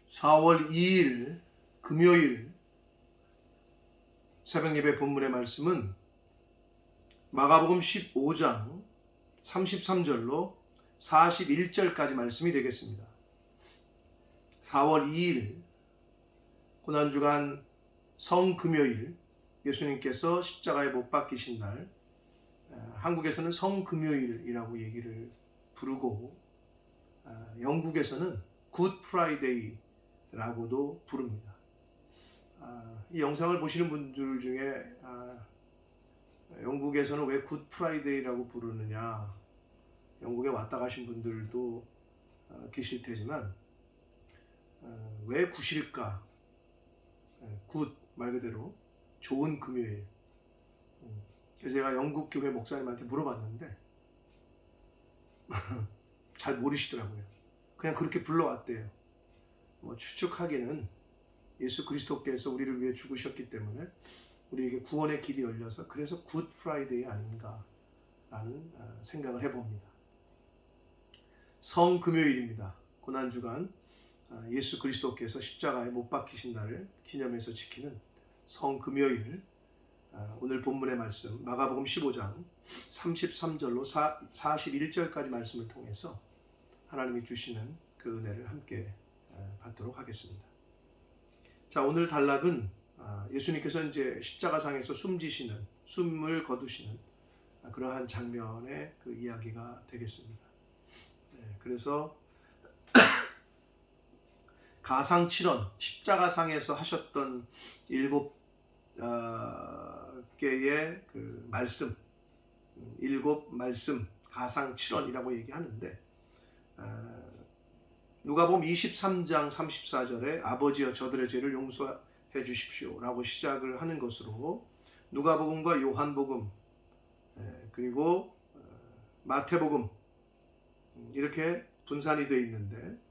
4월 2일 금요일 새벽 예배 본문의 말씀은 마가복음 15장 33절로 41절까지 말씀이 되겠습니다. 4월 2일 고난주간 성금요일, 예수님께서 십자가에 못 박히신 날, 한국에서는 성금요일이라고 얘기를 부르고 영국에서는 굿 프라이데이라고도 부릅니다. 이 영상을 보시는 분들 중에 영국에서는 왜 굿 프라이데이라고 부르느냐, 영국에 왔다 가신 분들도 계실 테지만 왜 굿일까? 굿 말 그대로 좋은 금요일. 그래서 제가 영국 교회 목사님한테 물어봤는데 잘 모르시더라고요. 그냥 그렇게 불러왔대요. 추측하기는 예수 그리스도께서 우리를 위해 죽으셨기 때문에 우리에게 구원의 길이 열려서 그래서 굿 프라이데이 아닌가라는 생각을 해봅니다. 성금요일입니다. 고난주간 예수 그리스도께서 십자가에 못 박히신 날을 기념해서 지키는 성금요일, 오늘 본문의 말씀 마가복음 15장 33절로 41절까지 말씀을 통해서 하나님이 주시는 그 은혜를 함께 받도록 하겠습니다. 자, 오늘 단락은 예수님께서 이제 십자가상에서 숨을 거두시는 그러한 장면의 그 이야기가 되겠습니다. 그래서 가상칠언, 십자가상에서 하셨던 7개의 그 말씀, 7말씀, 가상칠언이라고 얘기하는데, 누가복음 23장 34절에 아버지여 저들의 죄를 용서해 주십시오 라고 시작을 하는 것으로 누가복음과 요한복음 그리고 마태복음 이렇게 분산이 되어 있는데,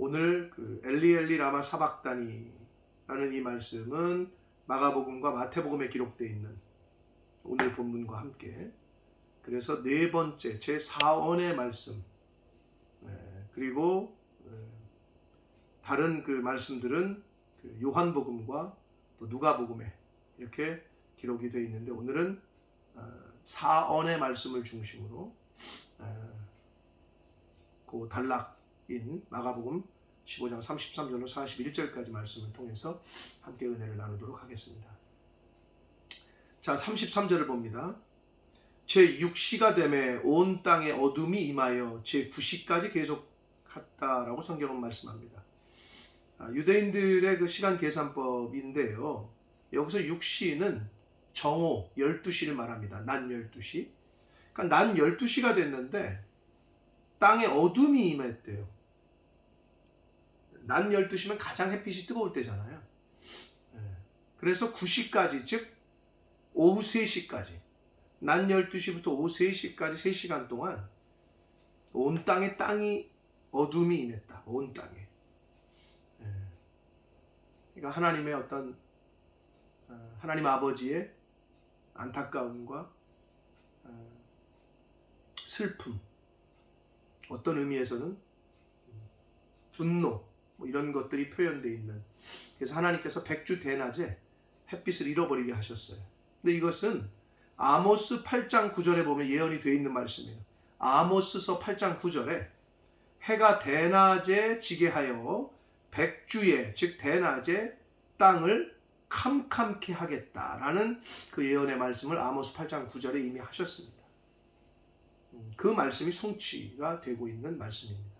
오늘 그 엘리 엘리 라마 사박다니라는 이 말씀은 마가복음과 마태복음에 기록되어 있는 오늘 본문과 함께, 그래서 네 번째 제4언의 말씀, 그리고 다른 그 말씀들은 그 요한복음과 또 누가복음에 이렇게 기록이 되어 있는데, 오늘은 4언의 말씀을 중심으로 그 단락인 마가복음 15장 33절로 41절까지 말씀을 통해서 함께 은혜를 나누도록 하겠습니다. 자, 33절을 봅니다. 제6시가 되매 온 땅에 어둠이 임하여 제9시까지 계속했다라고 성경은 말씀합니다. 유대인들의 그 시간 계산법인데요, 여기서 6시는 정오 12시를 말합니다. 낮 12시. 그러니까 낮 12시가 됐는데 땅에 어둠이 임했대요. 낮 12시면 가장 햇빛이 뜨거울 때잖아요. 그래서 9시까지, 즉 오후 3시까지, 낮 12시부터 오후 3시까지 3시간 동안 온 땅이 어둠이 임했다. 온 땅에. 그러니까 하나님의 어떤 하나님 아버지의 안타까움과 슬픔, 어떤 의미에서는 분노, 이런 것들이 표현되어 있는, 그래서 하나님께서 백주 대낮에 햇빛을 잃어버리게 하셨어요. 근데 이것은 아모스 8장 9절에 보면 예언이 되어 있는 말씀이에요. 아모스서 8장 9절에 해가 대낮에 지게 하여 백주에, 즉 대낮에 땅을 캄캄케 하겠다라는 그 예언의 말씀을 아모스 8장 9절에 이미 하셨습니다. 그 말씀이 성취가 되고 있는 말씀입니다.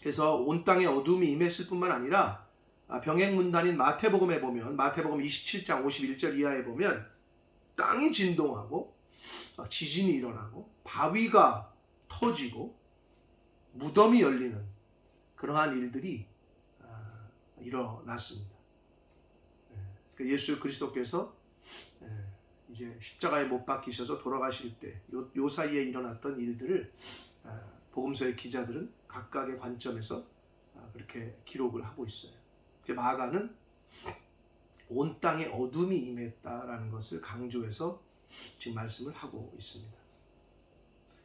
그래서 온 땅에 어둠이 임했을 뿐만 아니라 병행문단인 마태복음에 보면, 마태복음 27장 51절 이하에 보면 땅이 진동하고 지진이 일어나고 바위가 터지고 무덤이 열리는 그러한 일들이 일어났습니다. 예수 그리스도께서 이제 십자가에 못 박히셔서 돌아가실 때 요 사이에 일어났던 일들을 복음서의 기자들은 각각의 관점에서 그렇게 기록을 하고 있어요. 마가는 온 땅에 어둠이 임했다라는 것을 강조해서 지금 말씀을 하고 있습니다.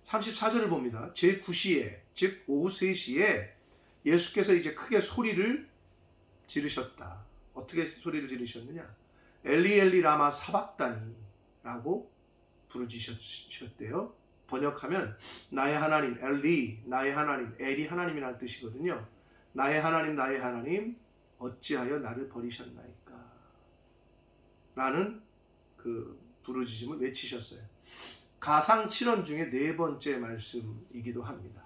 34절을 봅니다. 제9시에, 즉 오후 3시에 예수께서 이제 크게 소리를 지르셨다. 어떻게 소리를 지르셨느냐? 엘리 엘리 라마 사박다니라고 부르짖으셨대요. 번역하면 나의 하나님 엘리, 나의 하나님 엘이 하나님이라는 뜻이거든요. 나의 하나님 어찌하여 나를 버리셨나이까? 라는 그 부르짖음을 외치셨어요. 가상 7원 중에 네 번째 말씀이기도 합니다.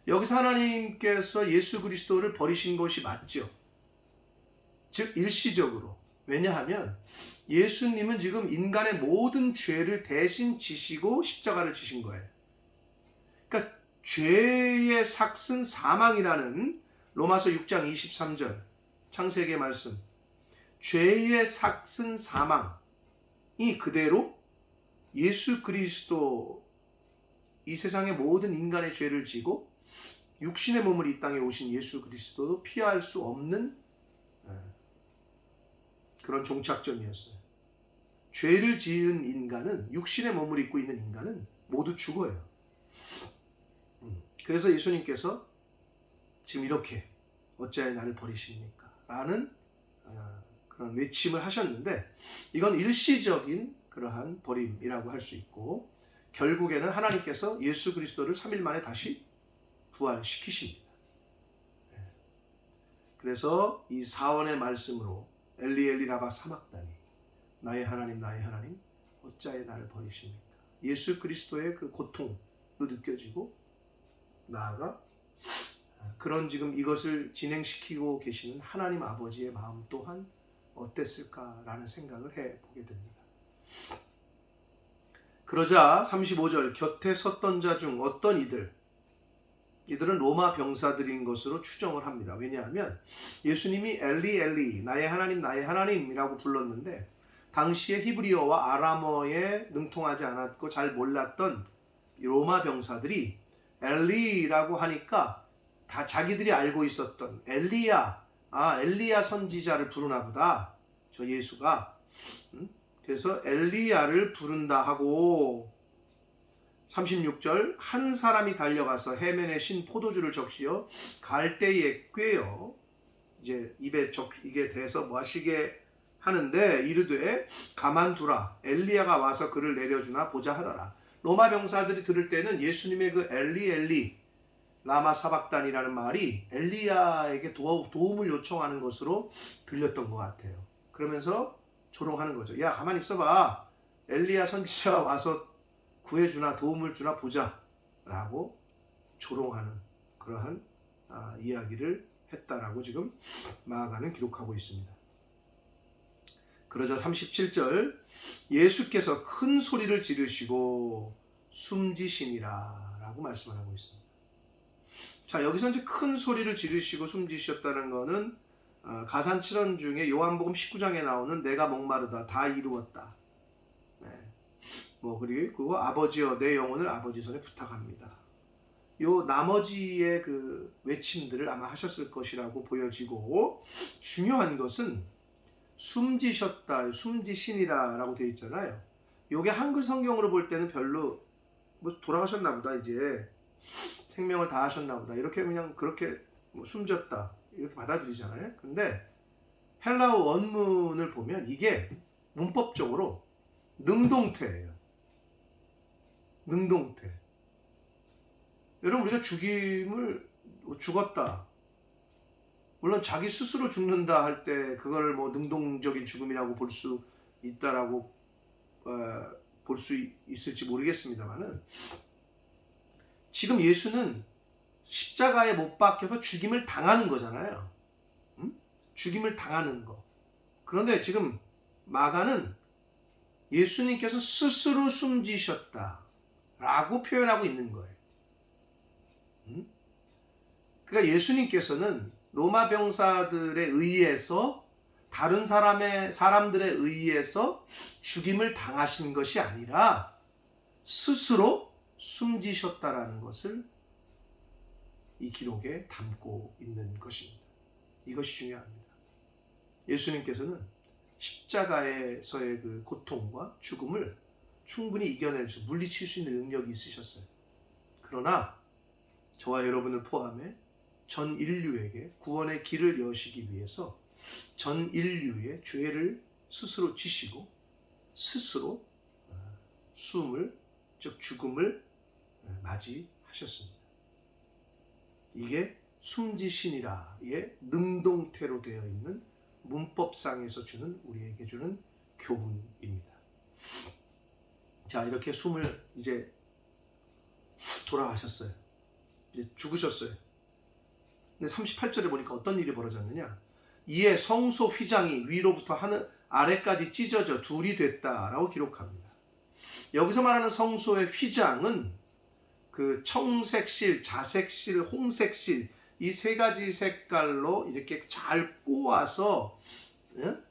여기서 하나님께서 예수 그리스도를 버리신 것이 맞죠. 즉 일시적으로. 왜냐하면 예수님은 지금 인간의 모든 죄를 대신 지시고 십자가를 지신 거예요. 그러니까 죄의 삭은 사망이라는 로마서 6장 23절 창세기의 말씀. 죄의 삭은 사망이 그대로 예수 그리스도 이 세상의 모든 인간의 죄를 지고 육신의 몸을 이 땅에 오신 예수 그리스도도 피할 수 없는 그런 종착점이었어요. 죄를 지은 인간은, 육신의 몸을 입고 있는 인간은 모두 죽어요. 그래서 예수님께서 지금 이렇게 어찌하여 나를 버리십니까? 라는 그런 외침을 하셨는데, 이건 일시적인 그러한 버림이라고 할 수 있고, 결국에는 하나님께서 예수 그리스도를 3일 만에 다시 부활시키십니다. 그래서 이 사원의 말씀으로 엘리 엘리 라바 사막다니, 나의 하나님 어찌하여 나를 버리십니까? 예수 그리스도의 그 고통도 느껴지고, 나아가 그런 지금 이것을 진행시키고 계시는 하나님 아버지의 마음 또한 어땠을까라는 생각을 해보게 됩니다. 그러자 35절, 곁에 섰던 자 중 어떤 이들은 로마 병사들인 것으로 추정을 합니다. 왜냐하면 예수님이 엘리 엘리 나의 하나님이라고 불렀는데, 당시의 히브리어와 아람어에 능통하지 않았고 잘 몰랐던 로마 병사들이 엘리라고 하니까 다 자기들이 알고 있었던 엘리야 선지자를 부르나 보다, 저 예수가. 그래서 엘리야를 부른다 하고, 36절, 한 사람이 달려가서 해면에 신 포도주를 적시어 갈대에 꿰어 이제 입에 이게 대서 마시게 하는데, 이르되 가만두라, 엘리야가 와서 그를 내려주나 보자 하더라. 로마 병사들이 들을 때는 예수님의 그 엘리 엘리 라마 사박단이라는 말이 엘리야에게 도움을 요청하는 것으로 들렸던 것 같아요. 그러면서 조롱하는 거죠. 야, 가만히 있어봐, 엘리야 선지자가 와서 구해주나 도움을 주나 보자 라고 조롱하는 그러한 이야기를 했다라고 지금 마가는 기록하고 있습니다. 그러자 37절, 예수께서 큰 소리를 지르시고 숨지시니라 라고 말씀을 하고 있습니다. 자, 여기서 이제 큰 소리를 지르시고 숨지셨다는 거는 가산 7원 중에 요한복음 19장에 나오는 내가 목마르다 다 이루었다. 그리고 아버지여 내 영혼을 아버지 손에 부탁합니다. 요 나머지의 그 외침들을 아마 하셨을 것이라고 보여지고, 중요한 것은 숨지셨다, 숨지시니라라고 되어 있잖아요. 요게 한글 성경으로 볼 때는 별로 돌아가셨나 보다, 이제 생명을 다하셨나 보다, 이렇게 그냥 그렇게 숨졌다 이렇게 받아들이잖아요. 근데 헬라어 원문을 보면 이게 문법적으로 능동태예요. 능동태. 여러분, 우리가 죽었다, 물론 자기 스스로 죽는다 할 때 그걸 능동적인 죽음이라고 볼 수 있다라고 볼 수 있을지 모르겠습니다만은, 지금 예수는 십자가에 못 박혀서 죽임을 당하는 거잖아요. 죽임을 당하는 거. 그런데 지금 마가는 예수님께서 스스로 숨지셨다 라고 표현하고 있는 거예요. 그러니까 예수님께서는 로마 병사들에 의해서, 다른 사람들에 의해서 죽임을 당하신 것이 아니라 스스로 숨지셨다라는 것을 이 기록에 담고 있는 것입니다. 이것이 중요합니다. 예수님께서는 십자가에서의 그 고통과 죽음을 충분히 이겨낼 수, 물리칠 수 있는 능력이 있으셨어요. 그러나 저와 여러분을 포함해 전 인류에게 구원의 길을 여시기 위해서 전 인류의 죄를 스스로 지시고 스스로 숨을, 즉 죽음을 맞이하셨습니다. 이게 숨지신이라의 능동태로 되어 있는 문법상에서 주는 우리에게 주는 교훈입니다. 자, 이렇게 숨을 이제 돌아가셨어요. 이제 죽으셨어요. 근데 38절에 보니까 어떤 일이 벌어졌느냐? 이에 성소 휘장이 위로부터 하늘 아래까지 찢어져 둘이 됐다라고 기록합니다. 여기서 말하는 성소의 휘장은 그 청색실, 자색실, 홍색실 이 세 가지 색깔로 이렇게 잘 꼬아서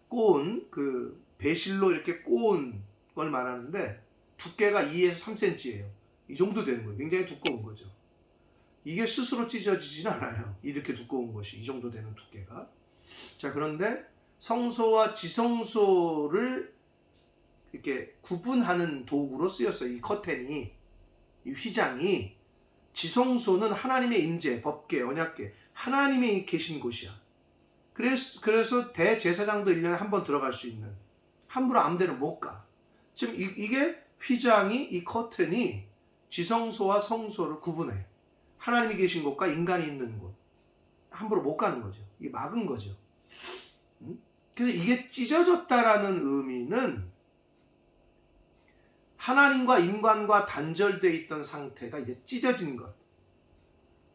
꼬은 그 배실로 이렇게 꼬은 걸 말하는데 두께가 2에서 3cm예요. 이 정도 되는 거예요. 굉장히 두꺼운 거죠. 이게 스스로 찢어지진 않아요. 이렇게 두꺼운 것이 이 정도 되는 두께가. 자, 그런데 성소와 지성소를 이렇게 구분하는 도구로 쓰였어요. 이 커튼이, 이 휘장이. 지성소는 하나님의 임재, 법궤, 언약궤, 하나님이 계신 곳이야. 그래서 대제사장도 1년에 한 번 들어갈 수 있는, 함부로 아무데나 못 가. 지금 이게 휘장이, 이 커튼이 지성소와 성소를 구분해. 하나님이 계신 곳과 인간이 있는 곳. 함부로 못 가는 거죠. 이게 막은 거죠. 그래서 이게 찢어졌다라는 의미는 하나님과 인간과 단절되어 있던 상태가 이제 찢어진 것.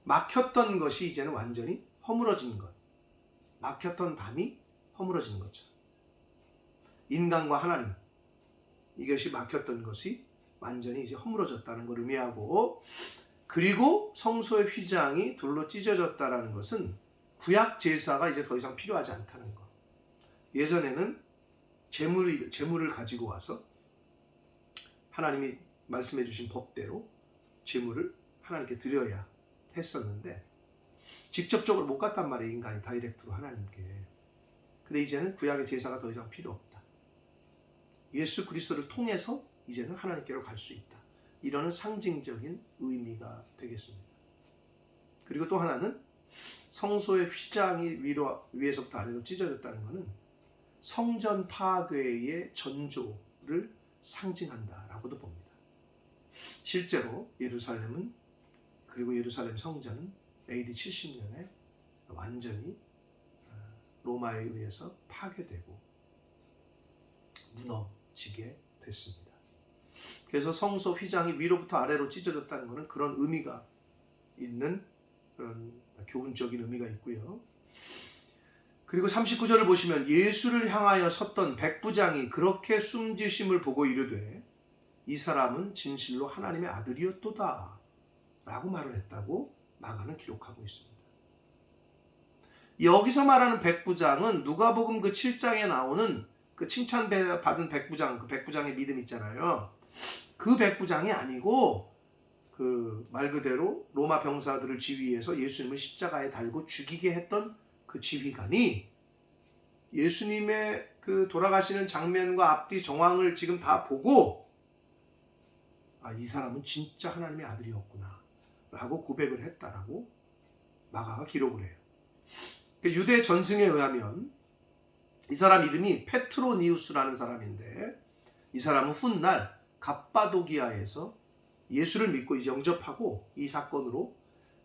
막혔던 것이 이제는 완전히 허물어진 것. 막혔던 담이 허물어진 거죠. 인간과 하나님. 이것이 막혔던 것이 완전히 이제 허물어졌다는 걸 의미하고, 그리고 성소의 휘장이 둘로 찢어졌다라는 것은 구약 제사가 이제 더 이상 필요하지 않다는 것. 예전에는 제물을 가지고 와서 하나님이 말씀해 주신 법대로 제물을 하나님께 드려야 했었는데 직접적으로 못 갔단 말이에요. 인간이 다이렉트로 하나님께. 근데 이제는 구약의 제사가 더 이상 필요 없다. 예수 그리스도를 통해서 이제는 하나님께로 갈 수 있다. 이러는 상징적인 의미가 되겠습니다. 그리고 또 하나는 성소의 휘장이 위에서부터 아래로 찢어졌다는 것은 성전 파괴의 전조를 상징한다라고도 봅니다. 실제로 예루살렘은, 그리고 예루살렘 성전은 AD 70년에 완전히 로마에 의해서 파괴되고 무너지게 됐습니다. 그래서 성소 휘장이 위로부터 아래로 찢어졌다는 것은 그런 의미가 있는 그런 교훈적인 의미가 있고요. 그리고 39절을 보시면 예수를 향하여 섰던 백부장이 그렇게 숨지심을 보고 이르되 이 사람은 진실로 하나님의 아들이었도다 라고 말을 했다고 마가는 기록하고 있습니다. 여기서 말하는 백부장은 누가복음 그 7장에 나오는 그 칭찬받은 백부장, 그 백부장의 믿음 있잖아요. 그 백부장이 아니고 그 말 그대로 로마 병사들을 지휘해서 예수님을 십자가에 달고 죽이게 했던 그 지휘관이 예수님의 그 돌아가시는 장면과 앞뒤 정황을 지금 다 보고 이 사람은 진짜 하나님의 아들이었구나 라고 고백을 했다라고 마가가 기록을 해요. 유대 전승에 의하면 이 사람 이름이 페트로니우스라는 사람인데 이 사람은 훗날 갑바도기아에서 예수를 믿고 영접하고, 이 사건으로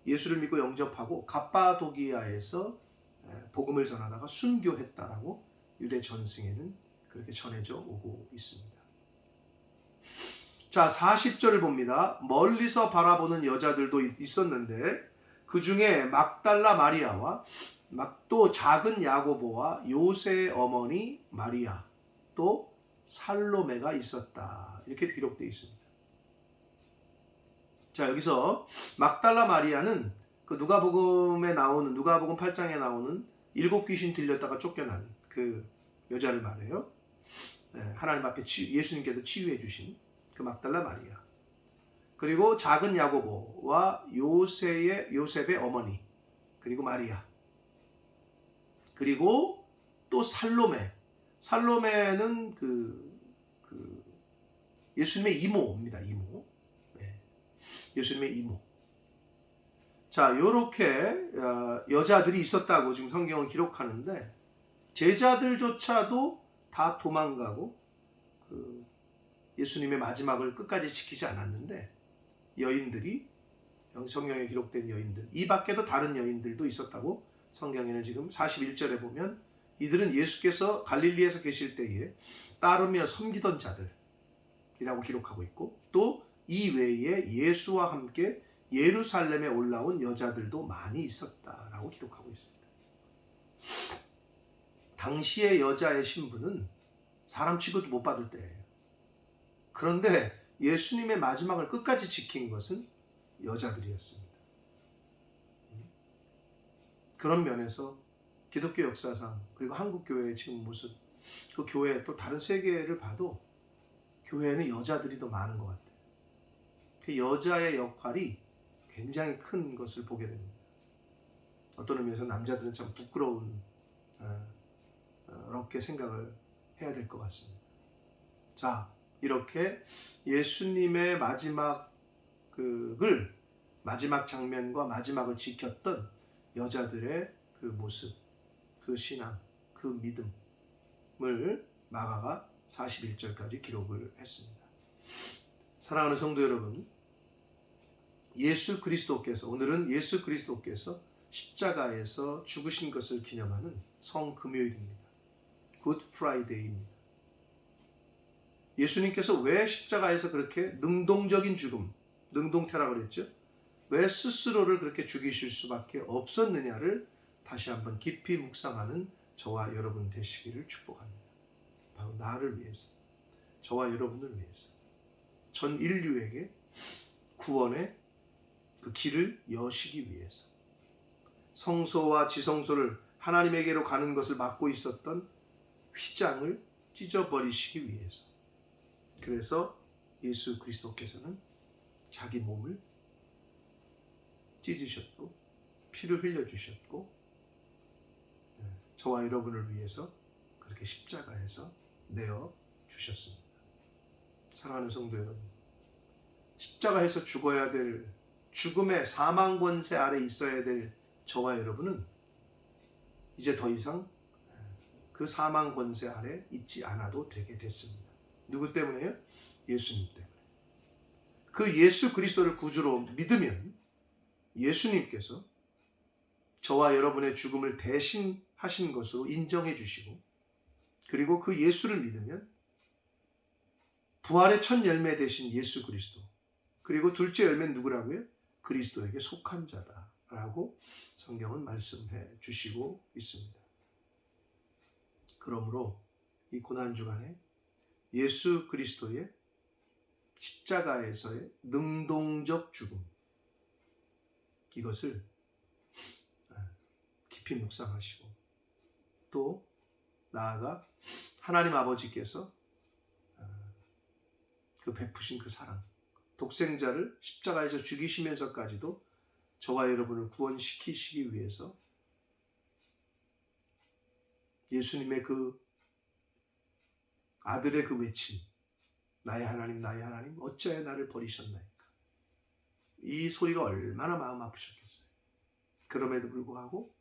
예수를 믿고 영접하고 갑바도기아에서 복음을 전하다가 순교했다라고 유대 전승에는 그렇게 전해져 오고 있습니다. 자, 40절을 봅니다. 멀리서 바라보는 여자들도 있었는데 그 중에 막달라 마리아와 또 작은 야고보와 요새의 어머니 마리아 또 살로메가 있었다. 이렇게 기록되어 있습니다. 자, 여기서 막달라 마리아는 그 누가복음에 나오는, 누가복음 8장에 나오는 7 귀신 들렸다가 쫓겨난 그 여자를 말해요. 하나님 앞에 예수님께서 치유해 주신 그 막달라 마리아. 그리고 작은 야고보와 요셉의 어머니, 그리고 마리아. 그리고 또 살로메. 살로메는 예수님의 이모입니다. 이모. 네. 예수님의 이모. 자, 요렇게 여자들이 있었다고 지금 성경은 기록하는데 제자들조차도 다 도망가고 예수님의 마지막을 끝까지 지키지 않았는데 여인들이, 성경에 기록된 여인들, 이 밖에도 다른 여인들도 있었다고 성경에는 지금 41절에 보면 이들은 예수께서 갈릴리에서 계실 때에 따르며 섬기던 자들이라고 기록하고 있고, 또 이 외에 예수와 함께 예루살렘에 올라온 여자들도 많이 있었다라고 기록하고 있습니다. 당시의 여자의 신분은 사람 취급도 못 받을 때예요. 그런데 예수님의 마지막을 끝까지 지킨 것은 여자들이었습니다. 그런 면에서 기독교 역사상, 그리고 한국 교회의 지금 모습, 그 교회 또 다른 세계를 봐도 교회에는 여자들이 더 많은 것 같아요. 그 여자의 역할이 굉장히 큰 것을 보게 됩니다. 어떤 의미에서 남자들은 참 부끄러운 그렇게 생각을 해야 될 것 같습니다. 자, 이렇게 예수님의 마지막 장면과 마지막을 지켰던 여자들의 그 모습, 그 신앙, 그 믿음을 마가가 41절까지 기록을 했습니다. 사랑하는 성도 여러분, 오늘은 예수 그리스도께서 십자가에서 죽으신 것을 기념하는 성금요일입니다. 굿 프라이데이입니다. 예수님께서 왜 십자가에서 그렇게 능동적인 죽음, 능동태라고 그랬죠? 왜 스스로를 그렇게 죽이실 수밖에 없었느냐를 다시 한번 깊이 묵상하는 저와 여러분 되시기를 축복합니다. 바로 나를 위해서, 저와 여러분을 위해서, 전 인류에게 구원의 그 길을 여시기 위해서, 성소와 지성소를 하나님에게로 가는 것을 막고 있었던 휘장을 찢어버리시기 위해서, 그래서 예수 그리스도께서는 자기 몸을 찢으셨고 피를 흘려주셨고 저와 여러분을 위해서 그렇게 십자가에서 내어주셨습니다. 사랑하는 성도 여러분, 십자가에서 죽어야 될, 죽음의 사망 권세 아래 있어야 될 저와 여러분은 이제 더 이상 그 사망 권세 아래 있지 않아도 되게 됐습니다. 누구 때문에요? 예수님 때문에. 그 예수 그리스도를 구주로 믿으면 예수님께서 저와 여러분의 죽음을 대신하신 것으로 인정해 주시고, 그리고 그 예수를 믿으면 부활의 첫 열매 되신 예수 그리스도, 그리고 둘째 열매는 누구라고요? 그리스도에게 속한 자다라고 성경은 말씀해 주시고 있습니다. 그러므로 이 고난주간에 예수 그리스도의 십자가에서의 능동적 죽음, 이것을 깊이 묵상하시고, 또 나아가 하나님 아버지께서 그 베푸신 그 사랑, 독생자를 십자가에서 죽이시면서까지도 저와 여러분을 구원시키시기 위해서 예수님의 그 아들의 그 외침, 나의 하나님 나의 하나님 어찌하여 나를 버리셨나이까, 이 소리가 얼마나 마음 아프셨겠어요. 그럼에도 불구하고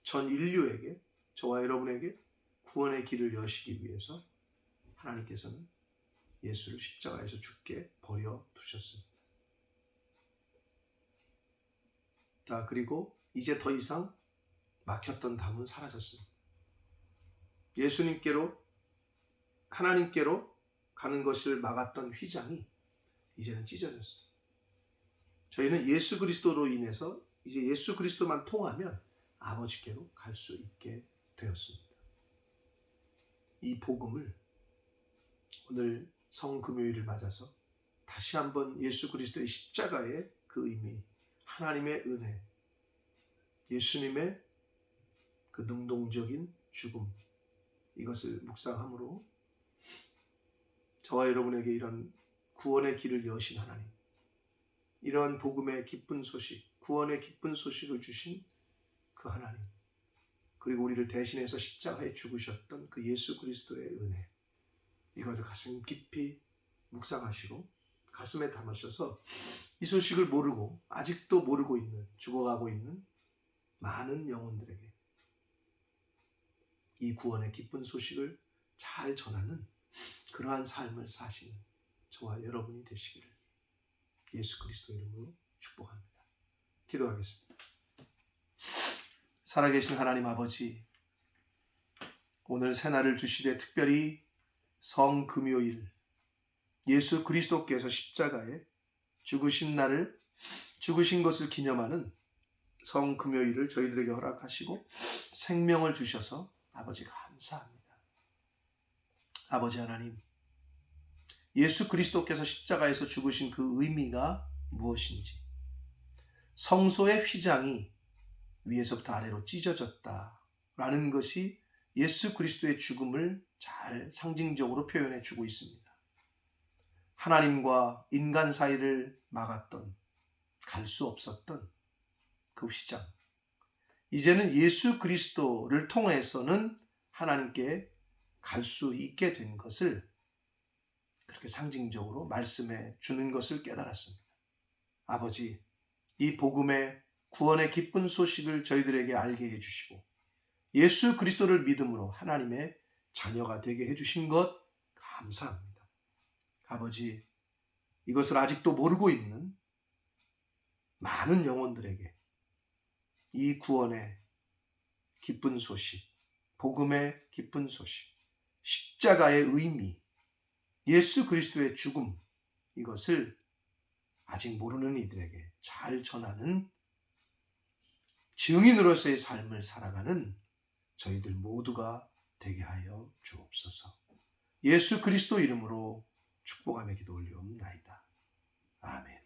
전 인류에게, 저와 여러분에게 구원의 길을 여시기 위해서 하나님께서는 예수를 십자가에서 죽게 버려두셨습니다. 자, 그리고 이제 더 이상 막혔던 담은 사라졌습니다. 예수님께로, 하나님께로 가는 것을 막았던 휘장이 이제는 찢어졌어요. 저희는 예수 그리스도로 인해서 이제 예수 그리스도만 통하면 아버지께로 갈 수 있게 되었습니다. 이 복음을 오늘 성금요일을 맞아서 다시 한번 예수 그리스도의 십자가의 그 의미, 하나님의 은혜, 예수님의 그 능동적인 죽음, 이것을 묵상함으로 저와 여러분에게 이런 구원의 길을 여신 하나님, 이런 복음의 기쁜 소식, 구원의 기쁜 소식을 주신 그 하나님, 그리고 우리를 대신해서 십자가에 죽으셨던 그 예수 그리스도의 은혜, 이것을 가슴 깊이 묵상하시고 가슴에 담으셔서 이 소식을 모르고 아직도 모르고 있는, 죽어가고 있는 많은 영혼들에게 이 구원의 기쁜 소식을 잘 전하는 그러한 삶을 사시는 저와 여러분이 되시기를 예수 그리스도 이름으로 축복합니다. 기도하겠습니다. 살아계신 하나님 아버지, 오늘 새날을 주시되 특별히 성금요일 예수 그리스도께서 십자가에 죽으신 날을, 죽으신 것을 기념하는 성금요일을 저희들에게 허락하시고 생명을 주셔서 아버지 감사합니다. 아버지 하나님, 예수 그리스도께서 십자가에서 죽으신 그 의미가 무엇인지, 성소의 휘장이 위에서부터 아래로 찢어졌다라는 것이 예수 그리스도의 죽음을 잘 상징적으로 표현해 주고 있습니다. 하나님과 인간 사이를 막았던, 갈 수 없었던 그 휘장, 이제는 예수 그리스도를 통해서는 하나님께 갈 수 있게 된 것을 그렇게 상징적으로 말씀해 주는 것을 깨달았습니다. 아버지, 이 복음의 구원의 기쁜 소식을 저희들에게 알게 해주시고 예수 그리스도를 믿음으로 하나님의 자녀가 되게 해주신 것 감사합니다. 아버지, 이것을 아직도 모르고 있는 많은 영혼들에게 이 구원의 기쁜 소식, 복음의 기쁜 소식, 십자가의 의미, 예수 그리스도의 죽음, 이것을 아직 모르는 이들에게 잘 전하는 증인으로서의 삶을 살아가는 저희들 모두가 되게 하여 주옵소서. 예수 그리스도 이름으로 축복하며 기도 올리옵나이다. 아멘.